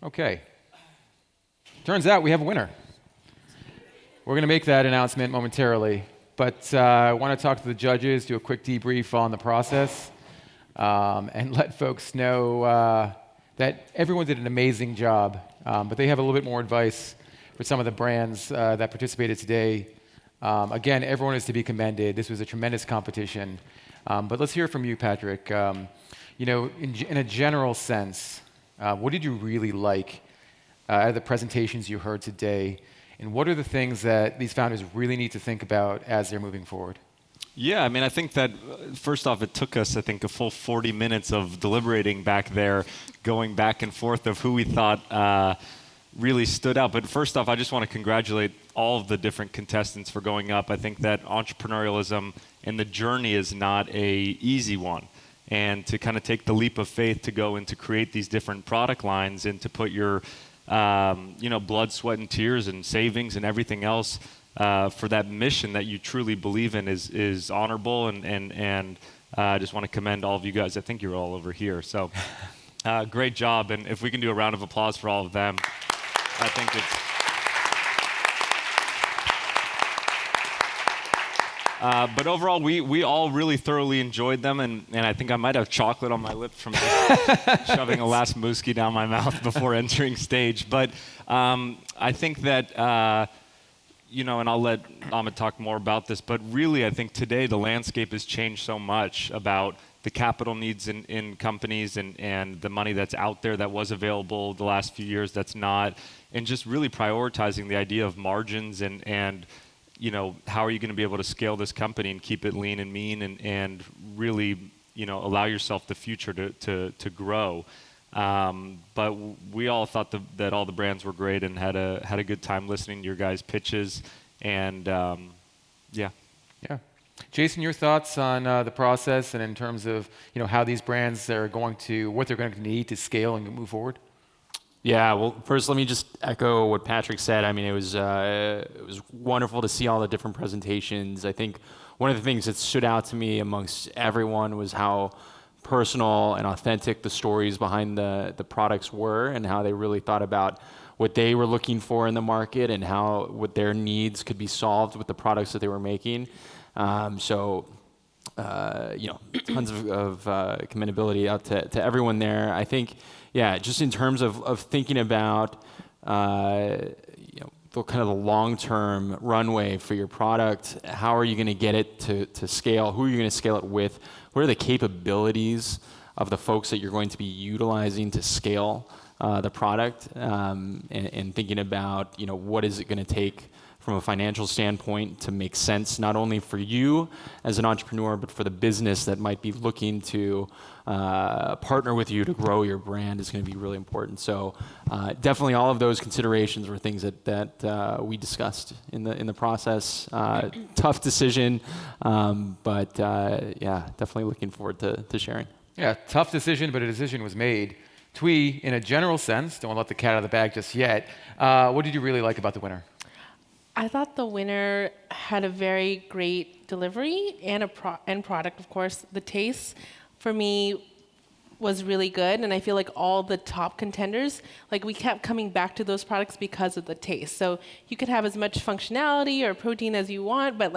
Okay. Turns out we have a winner. We're going to make that announcement momentarily, but I want to talk to the judges, do a quick debrief on the process, and let folks know that everyone did an amazing job, but they have a little bit more advice for some of the brands that participated today. Again, everyone is to be commended. This was a tremendous competition. But let's hear from you, Patrick. In a general sense, what did you really like out of the presentations you heard today? And what are the things that these founders really need to think about as they're moving forward? Yeah, I mean, I think that first off, it took us, I think, a full 40 minutes of deliberating back there, going back and forth of who we thought really stood out. But first off, I just want to congratulate all of the different contestants for going up. I think that entrepreneurialism and the journey is not a easy one. And to kind of take the leap of faith to go and to create these different product lines and to put your blood, sweat, and tears and savings and everything else for that mission that you truly believe in is honorable. And I just want to commend all of you guys. I think you're all over here. So great job. And if we can do a round of applause for all of them, I think it's... But overall, we all really thoroughly enjoyed them, and I think I might have chocolate on my lips from just shoving a last Mooskie down my mouth before entering stage. But I think that, and I'll let Amit talk more about this, but really I think today the landscape has changed so much about the capital needs in companies and the money that's out there that was available the last few years that's not, and just really prioritizing the idea of margins and how are you going to be able to scale this company and keep it lean and mean and really, allow yourself the future to grow. But we all thought that all the brands were great and had a good time listening to your guys' pitches. And yeah. Yeah. Jason, your thoughts on the process and in terms of how these brands are what they're going to need to scale and move forward? Yeah, well, first let me just echo what Patrick said. I mean, it was wonderful to see all the different presentations. I think one of the things that stood out to me amongst everyone was how personal and authentic the stories behind the products were, and how they really thought about what they were looking for in the market and what their needs could be solved with the products that they were making. Tons of commendability out to everyone there. I think, yeah, just in terms of thinking about the kind of the long-term runway for your product, how are you going to get it to scale? Who are you going to scale it with? What are the capabilities of the folks that you're going to be utilizing to scale the product? And thinking about what is it going to take from a financial standpoint to make sense, not only for you as an entrepreneur, but for the business that might be looking to partner with you to grow your brand is going to be really important. So definitely all of those considerations were things that we discussed in the process. Tough decision, but yeah, definitely looking forward to sharing. Yeah, tough decision, but a decision was made. Thuy, in a general sense, don't want to let the cat out of the bag just yet, what did you really like about the winner? I thought the winner had a very great delivery and end product, of course. The taste, for me, was really good, and I feel like all the top contenders, we kept coming back to those products because of the taste. So you could have as much functionality or protein as you want, but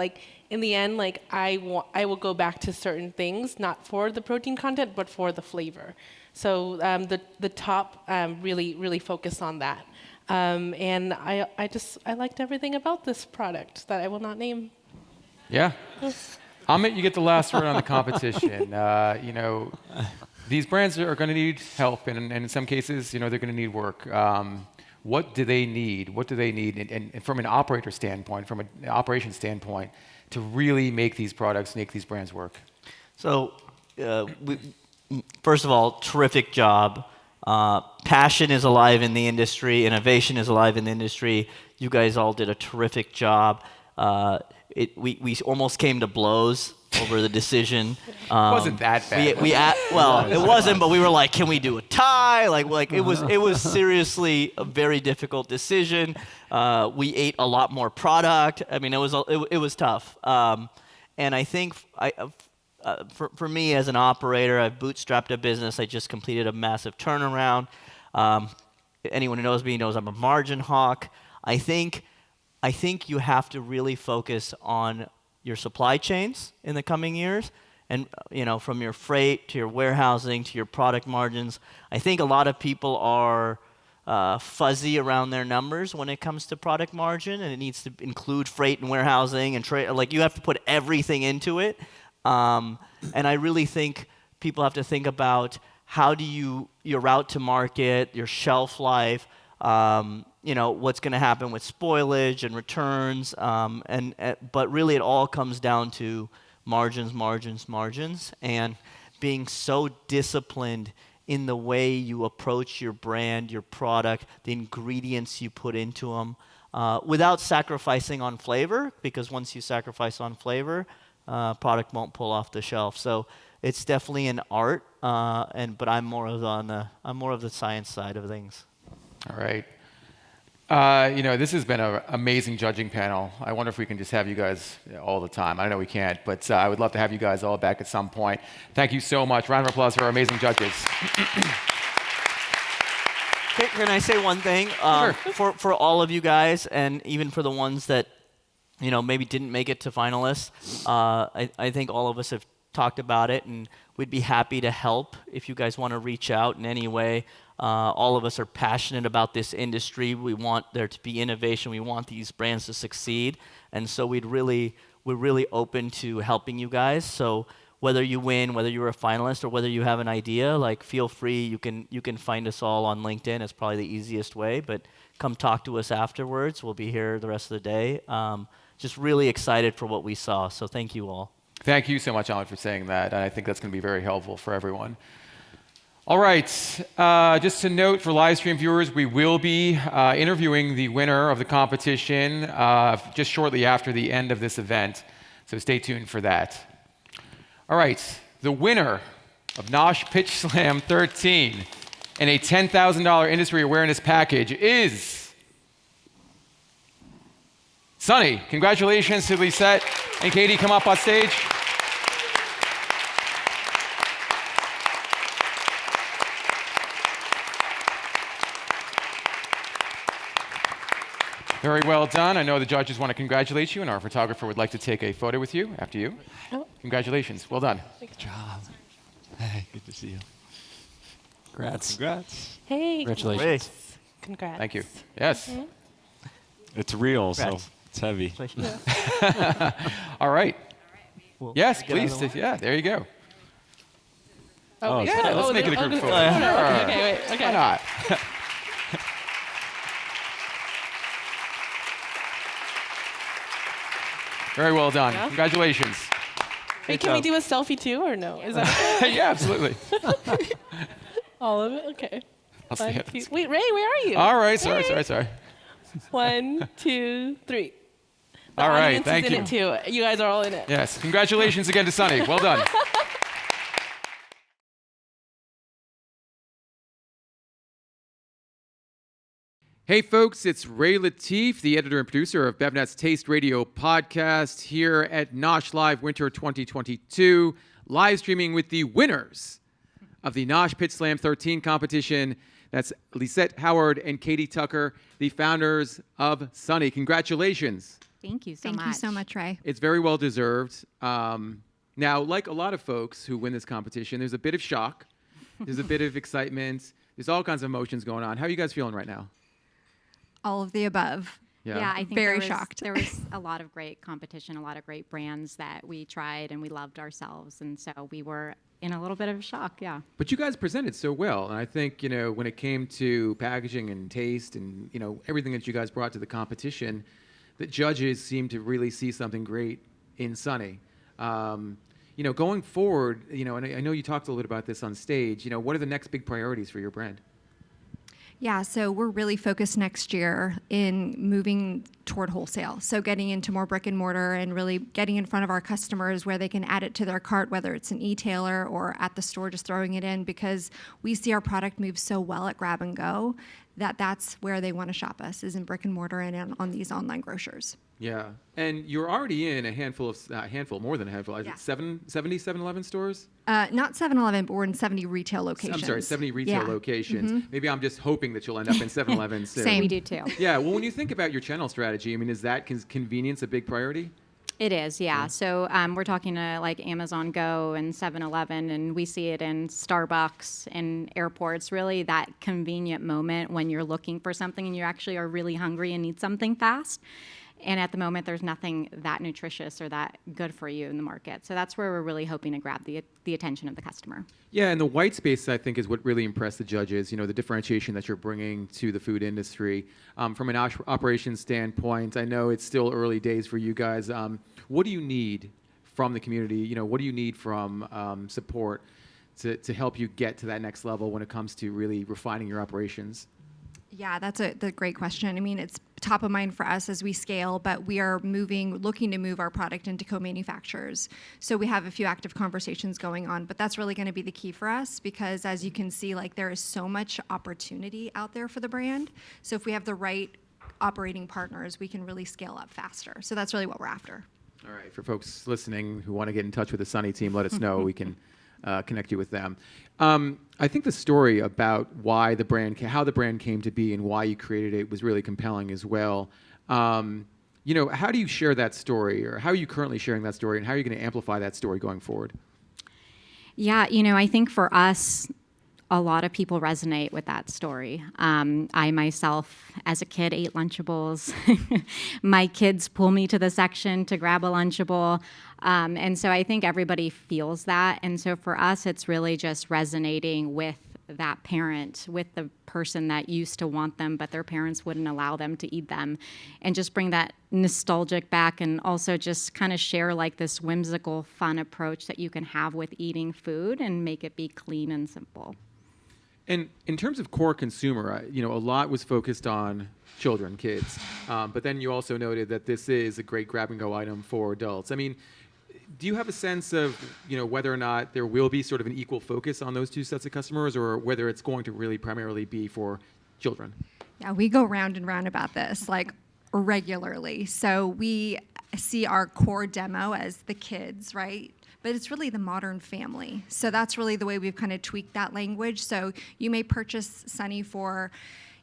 in the end, I will go back to certain things, not for the protein content, but for the flavor. So the top really focused on that. And I liked everything about this product that I will not name. Yeah. Amit, you get the last word on the competition. These brands are going to need help, and in some cases, they're going to need work. What do they need? What do they need, and from an operator standpoint, from an operation standpoint, to really make these products, make these brands work? So, first of all, terrific job. Passion is alive in the industry. Innovation is alive in the industry. You guys all did a terrific job. We almost came to blows over the decision. It wasn't that bad. It wasn't, but we were like, can we do a tie? It was seriously a very difficult decision. We ate a lot more product. I mean, it was tough. And I think for me as an operator, I've bootstrapped a business. I just completed a massive turnaround. anyone who knows me knows I'm a margin hawk. I think you have to really focus on your supply chains in the coming years, and from your freight to your warehousing to your product margins. I think a lot of people are fuzzy around their numbers when it comes to product margin, and it needs to include freight and warehousing and trade. Like, you have to put everything into it. And I really think people have to think about how do your route to market, your shelf life, what's going to happen with spoilage and returns, but really it all comes down to margins, and being so disciplined in the way you approach your brand, your product, the ingredients you put into them, without sacrificing on flavor, because once you sacrifice on flavor, product won't pull off the shelf. So it's definitely an art, but I'm more of the science side of things. All right. This has been an amazing judging panel. I wonder if we can just have you guys all the time. I know we can't, but I would love to have you guys all back at some point. Thank you so much. Round of applause for our amazing judges. Can I say one thing? Sure. For all of you guys, and even for the ones that maybe didn't make it to finalists, I think all of us have talked about it, and we'd be happy to help if you guys want to reach out in any way. All of us are passionate about this industry. We want there to be innovation. We want these brands to succeed, and so we're really open to helping you guys. So whether you win, whether you're a finalist, or whether you have an idea, feel free. You can find us all on LinkedIn. It's probably the easiest way. But come talk to us afterwards. We'll be here the rest of the day. Just really excited for what we saw. So thank you all. Thank you so much, Amit, for saying that. And I think that's going to be very helpful for everyone. All right. Just to note for live stream viewers, we will be interviewing the winner of the competition just shortly after the end of this event. So stay tuned for that. All right. The winner of NOSH Pitch Slam 13 and a $10,000 industry awareness package is Sunnie. Congratulations to Lisette and Katy. Come up on stage. Very well done. I know the judges want to congratulate you, and our photographer would like to take a photo with you after you. Oh. Congratulations. Well done. Good job. Hey, good to see you. Congrats. Congrats. Hey. Congratulations. Great. Congrats. Thank you. Yes. Mm-hmm. It's real, Congrats. so it's heavy. All right. Well, Yes, get please. another one? Yeah, there you go. Oh, Yeah, let's make it a group photo. Okay, wait. Okay. Why not? Very well done. Yeah. Congratulations. Wait, can we do a selfie too, or no? Is that Yeah, absolutely. all of it? Okay. I'll see One, it. two- Wait, Ray, where are you? All right. Sorry. Hey. 1, 2, 3. The All right, audience thank is in it too. You guys are all in it. Yes. Congratulations again to Sunnie. Well done. Hey folks, it's Ray Latif, the editor and producer of BevNet's Taste Radio podcast here at NOSH Live Winter 2022, live streaming with the winners of the NOSH Pitch Slam 13 competition. That's Lisette Howard and Katy Tucker, the founders of Sunnie. Congratulations. Thank you so much. Thank you so much, Ray. It's very well deserved. Now, like a lot of folks who win this competition, there's a bit of shock. There's a bit of excitement. There's all kinds of emotions going on. How are you guys feeling right now? All of the above. Yeah, I think Very there was, shocked. There was a lot of great competition, a lot of great brands that we tried and we loved ourselves. And so we were in a little bit of a shock, yeah. But you guys presented so well. And I think, when it came to packaging and taste and, everything that you guys brought to the competition, the judges seemed to really see something great in Sunnie. Going forward, and I know you talked a little bit about this on stage, what are the next big priorities for your brand? Yeah, so we're really focused next year in moving toward wholesale. So getting into more brick and mortar and really getting in front of our customers where they can add it to their cart, whether it's an e-tailer or at the store just throwing it in, because we see our product move so well at grab and go that that's where they want to shop us, is in brick and mortar and on these online grocers. Yeah, and you're already in a handful, more than a handful. Is Yeah. it 70 7-Eleven stores? Not 7-Eleven, but we're in 70 retail locations. I'm sorry, 70 retail Yeah. locations. Maybe I'm just hoping that you'll end up in 7-Eleven soon. Same. We do too. Yeah, well, when you think about your channel strategy, I mean, is that convenience a big priority? It is, yeah. So we're talking to like Amazon Go and 7-Eleven, and we see it in Starbucks and airports. Really, that convenient moment when you're looking for something and you actually are really hungry and need something fast. And at the moment, there's nothing that nutritious or that good for you in the market. So that's where we're really hoping to grab the attention of the customer. Yeah, and the white space, I think, is what really impressed the judges, you know, the differentiation that you're bringing to the food industry. From an operations standpoint, I know it's still early days for you guys. What do you need from the community? You know, what do you need from support to help you get to that next level when it comes to really refining your operations? Yeah, that's a great question. I mean, it's top of mind for us as we scale, but we are looking to move our product into co-manufacturers. So we have a few active conversations going on, but that's really going to be the key for us because as you can see, like there is so much opportunity out there for the brand. So if we have the right operating partners, we can really scale up faster. So that's really what we're after. All right, for folks listening who want to get in touch with the Sunnie team, let us know. We can connect you with them. I think the story about how the brand came to be and why you created it was really compelling as well. You know, how do you share that story, or how are you currently sharing that story, and how are you going to amplify that story going forward? Yeah, you know, I think for us, a lot of people resonate with that story. I myself, as a kid, ate Lunchables. My kids pull me to the section to grab a Lunchable. And so I think everybody feels that. And so for us, it's really just resonating with that parent, with the person that used to want them, but their parents wouldn't allow them to eat them, and just bring that nostalgic back, and also just kind of share like this whimsical, fun approach that you can have with eating food and make it be clean and simple. And in terms of core consumer, you know, a lot was focused on children, kids, but then you also noted that this is a great grab-and-go item for adults. I mean, do you have a sense of, you know, whether or not there will be sort of an equal focus on those two sets of customers, or whether it's going to really primarily be for children? Yeah, we go round and round about this like regularly. So we see our core demo as the kids, right? But it's really the modern family. So that's really the way we've kind of tweaked that language. So you may purchase Sunnie for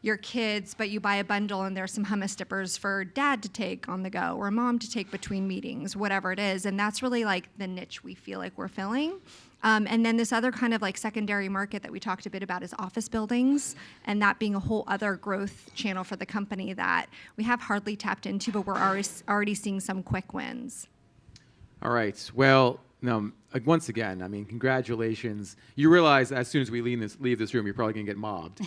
your kids, but you buy a bundle and there's some hummus dippers for dad to take on the go or mom to take between meetings, whatever it is. And that's really like the niche we feel like we're filling. And then this other kind of like secondary market that we talked a bit about is office buildings, and that being a whole other growth channel for the company that we have hardly tapped into, but we're already seeing some quick wins. All right. Well, once again, I mean, congratulations. You realize as soon as we leave this room, you're probably going to get mobbed.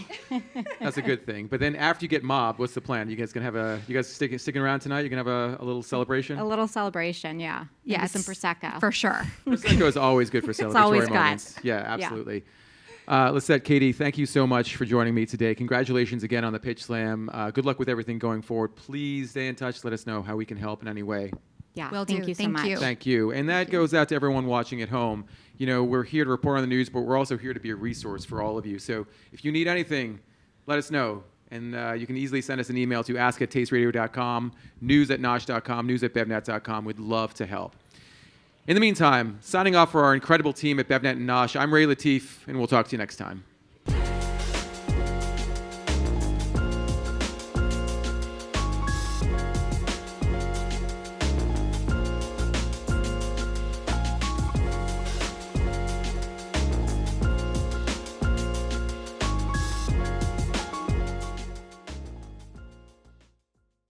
That's a good thing. But then after you get mobbed, what's the plan? You guys going to have sticking around tonight? You're going to have a little celebration? A little celebration, yeah. Maybe Yes, some Prosecco. for sure. Prosecco is always good for celebratory always good. moments. Yeah, absolutely. Lisette, Katy, thank you so much for joining me today. Congratulations again on the Pitch Slam. Good luck with everything going forward. Please stay in touch. Let us know how we can help in any way. Yeah, Will thank do. you so Thank much. you. Thank you. And that goes out to everyone watching at home. You know, we're here to report on the news, but we're also here to be a resource for all of you. So if you need anything, let us know. And you can easily send us an email to ask@tasteradio.com, news@nosh.com, news@bevnet.com. We'd love to help. In the meantime, signing off for our incredible team at BevNet and NOSH, I'm Ray Latif, and we'll talk to you next time.